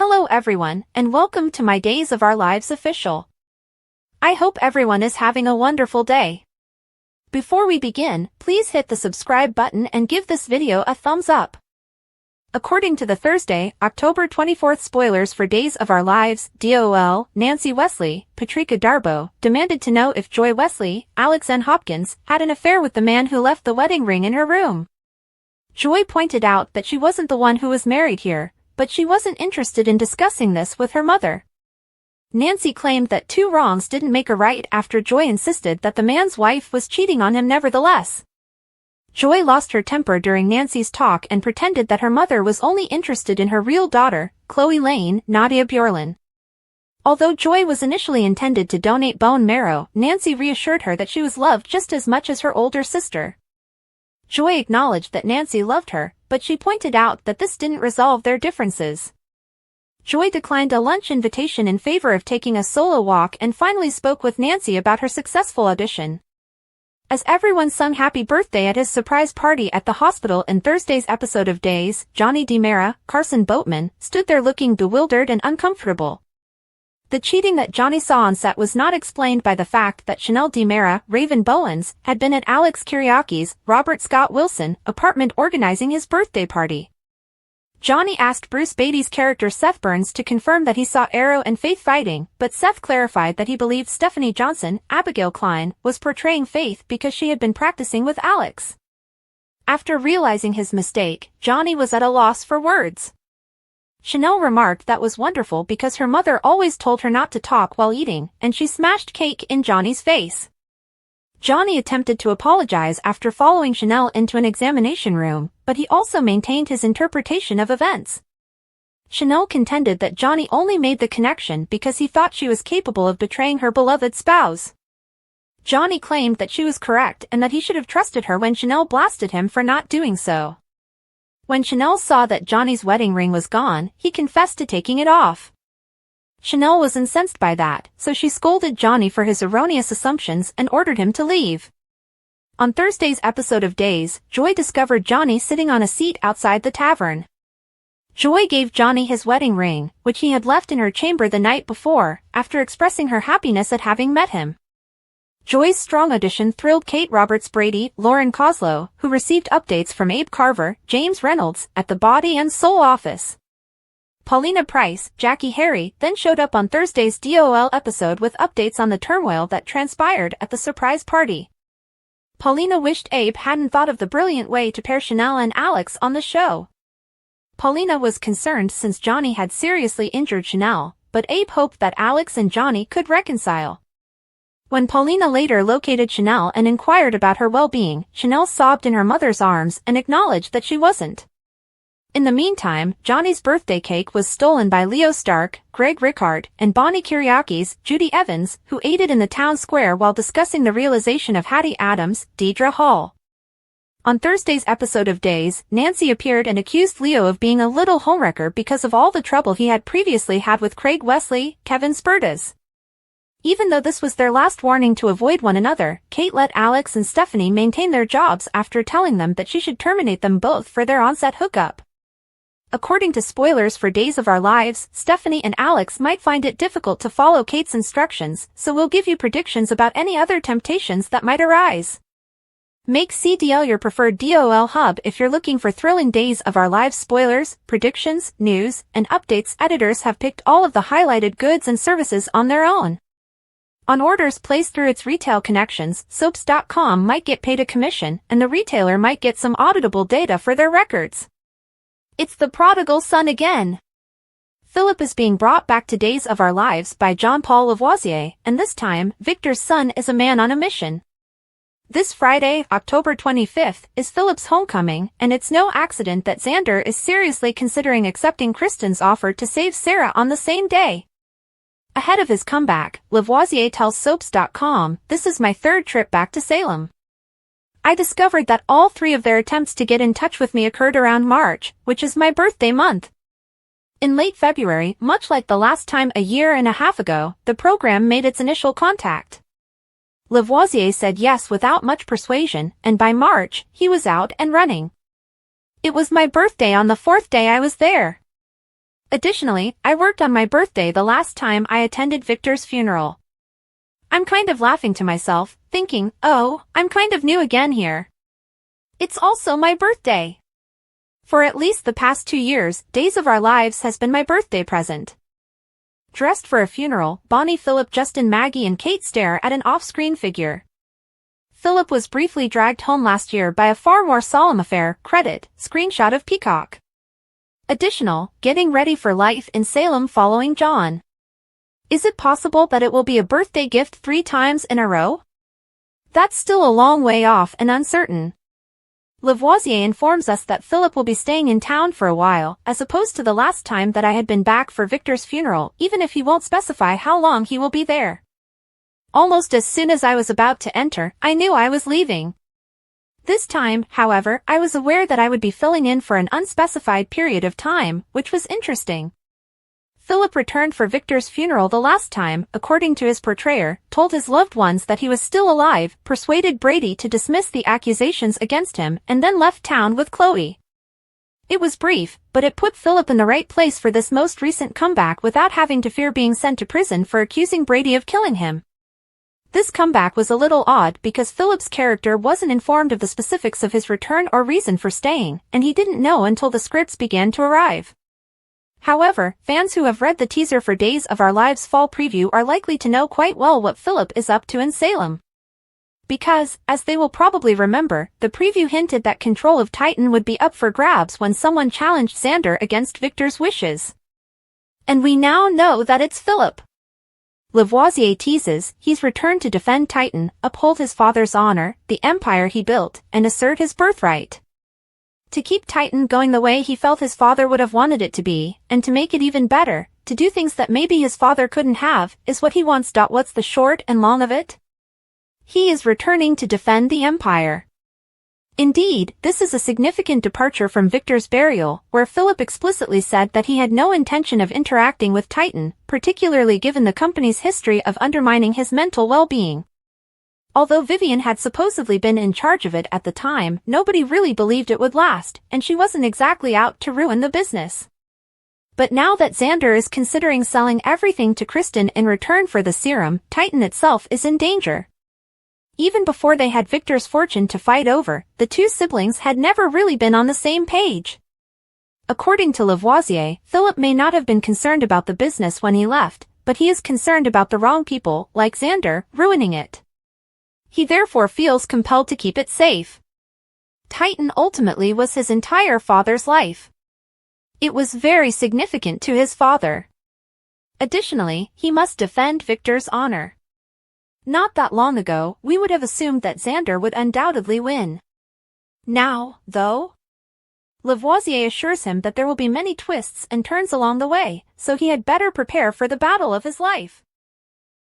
Hello everyone, and welcome to my Days of Our Lives official. I hope everyone is having a wonderful day. Before we begin, please hit the subscribe button and give this video a thumbs up. According to the Thursday, October 24th spoilers for Days of Our Lives, DOL, Nancy Wesley, Patrika Darbo, demanded to know if Joy Wesley, Alex N. Hopkins, had an affair with the man who left the wedding ring in her room. Joy pointed out that she wasn't the one who was married here, but she wasn't interested in discussing this with her mother. Nancy claimed that two wrongs didn't make a right after Joy insisted that the man's wife was cheating on him nevertheless. Joy lost her temper during Nancy's talk and pretended that her mother was only interested in her real daughter, Chloe Lane, Nadia Bjorlin. Although Joy was initially intended to donate bone marrow, Nancy reassured her that she was loved just as much as her older sister. Joy acknowledged that Nancy loved her, but she pointed out that this didn't resolve their differences. Joy declined a lunch invitation in favor of taking a solo walk and finally spoke with Nancy about her successful audition. As everyone sung happy birthday at his surprise party at the hospital in Thursday's episode of Days, Johnny DiMera, Carson Boatman, stood there looking bewildered and uncomfortable. The cheating that Johnny saw on set was not explained by the fact that Chanel DiMera, Raven Bowens, had been at Alex Kiriaki's, Robert Scott Wilson, apartment organizing his birthday party. Johnny asked Bruce Beatty's character Seth Burns to confirm that he saw Arrow and Faith fighting, but Seth clarified that he believed Stephanie Johnson, Abigail Klein, was portraying Faith because she had been practicing with Alex. After realizing his mistake, Johnny was at a loss for words. Chanel remarked that was wonderful because her mother always told her not to talk while eating, and she smashed cake in Johnny's face. Johnny attempted to apologize after following Chanel into an examination room, but he also maintained his interpretation of events. Chanel contended that Johnny only made the connection because he thought she was capable of betraying her beloved spouse. Johnny claimed that she was correct and that he should have trusted her when Chanel blasted him for not doing so. When Chanel saw that Johnny's wedding ring was gone, he confessed to taking it off. Chanel was incensed by that, so she scolded Johnny for his erroneous assumptions and ordered him to leave. On Thursday's episode of Days, Joy discovered Johnny sitting on a seat outside the tavern. Joy gave Johnny his wedding ring, which he had left in her chamber the night before, after expressing her happiness at having met him. Joy's strong audition thrilled Kate Roberts-Brady, Lauren Koslow, who received updates from Abe Carver, James Reynolds, at the Body and Soul office. Paulina Price, Jackie Harry, then showed up on Thursday's DOL episode with updates on the turmoil that transpired at the surprise party. Paulina wished Abe hadn't thought of the brilliant way to pair Chanel and Alex on the show. Paulina was concerned since Johnny had seriously injured Chanel, but Abe hoped that Alex and Johnny could reconcile. When Paulina later located Chanel and inquired about her well-being, Chanel sobbed in her mother's arms and acknowledged that she wasn't. In the meantime, Johnny's birthday cake was stolen by Leo Stark, Greg Rickard, and Bonnie Kiriaki's, Judy Evans, who aided in the town square while discussing the realization of Hattie Adams, Deidre Hall. On Thursday's episode of Days, Nancy appeared and accused Leo of being a little homewrecker because of all the trouble he had previously had with Craig Wesley, Kevin Spurtas. Even though this was their last warning to avoid one another, Kate let Alex and Stephanie maintain their jobs after telling them that she should terminate them both for their on-set hookup. According to spoilers for Days of Our Lives, Stephanie and Alex might find it difficult to follow Kate's instructions, so we'll give you predictions about any other temptations that might arise. Make CDL your preferred DOL hub if you're looking for thrilling Days of Our Lives spoilers, predictions, news, and updates. Editors have picked all of the highlighted goods and services on their own. On orders placed through its retail connections, Soaps.com might get paid a commission, and the retailer might get some auditable data for their records. It's the prodigal son again. Philip is being brought back to Days of Our Lives by Jean-Paul Lavoisier, and this time, Victor's son is a man on a mission. This Friday, October 25th, is Philip's homecoming, and it's no accident that Xander is seriously considering accepting Kristen's offer to save Sarah on the same day. Ahead of his comeback, Lavoisier tells Soaps.com, "This is my third trip back to Salem. I discovered that all three of their attempts to get in touch with me occurred around March, which is my birthday month. In late February, much like the last time a year and a half ago, the program made its initial contact. Lavoisier said yes without much persuasion, and by March, he was out and running. It was my birthday on the fourth day I was there. Additionally, I worked on my birthday the last time I attended Victor's funeral. I'm kind of laughing to myself, thinking, oh, I'm kind of new again here. It's also my birthday. For at least the past 2 years, Days of Our Lives has been my birthday present. Dressed for a funeral, Bonnie, Philip, Justin, Maggie and Kate stare at an off-screen figure. Philip was briefly dragged home last year by a far more solemn affair, credit, screenshot of Peacock. Additional, getting ready for life in Salem following John. Is it possible that it will be a birthday gift 3 times in a row? That's still a long way off and uncertain. Lavoisier informs us that Philip will be staying in town for a while, as opposed to the last time that I had been back for Victor's funeral, even if he won't specify how long he will be there. Almost as soon as I was about to enter, I knew I was leaving. This time, however, I was aware that I would be filling in for an unspecified period of time, which was interesting. Philip returned for Victor's funeral the last time, according to his portrayer, told his loved ones that he was still alive, persuaded Brady to dismiss the accusations against him, and then left town with Chloe. It was brief, but it put Philip in the right place for this most recent comeback without having to fear being sent to prison for accusing Brady of killing him. This comeback was a little odd because Philip's character wasn't informed of the specifics of his return or reason for staying, and he didn't know until the scripts began to arrive. However, fans who have read the teaser for Days of Our Lives fall preview are likely to know quite well what Philip is up to in Salem. Because, as they will probably remember, the preview hinted that control of Titan would be up for grabs when someone challenged Xander against Victor's wishes. And we now know that it's Philip. Lavoisier teases, he's returned to defend Titan, uphold his father's honor, the empire he built, and assert his birthright. To keep Titan going the way he felt his father would have wanted it to be, and to make it even better, to do things that maybe his father couldn't have, is what he wants. What's the short and long of it? He is returning to defend the empire. Indeed, this is a significant departure from Victor's burial, where Philip explicitly said that he had no intention of interacting with Titan, particularly given the company's history of undermining his mental well-being. Although Vivian had supposedly been in charge of it at the time, nobody really believed it would last, and she wasn't exactly out to ruin the business. But now that Xander is considering selling everything to Kristen in return for the serum, Titan itself is in danger. Even before they had Victor's fortune to fight over, the two siblings had never really been on the same page. According to Lavoisier, Philip may not have been concerned about the business when he left, but he is concerned about the wrong people, like Xander, ruining it. He therefore feels compelled to keep it safe. Titan ultimately was his entire father's life. It was very significant to his father. Additionally, he must defend Victor's honor. Not that long ago, we would have assumed that Xander would undoubtedly win. Now, though, Lavoisier assures him that there will be many twists and turns along the way, so he had better prepare for the battle of his life.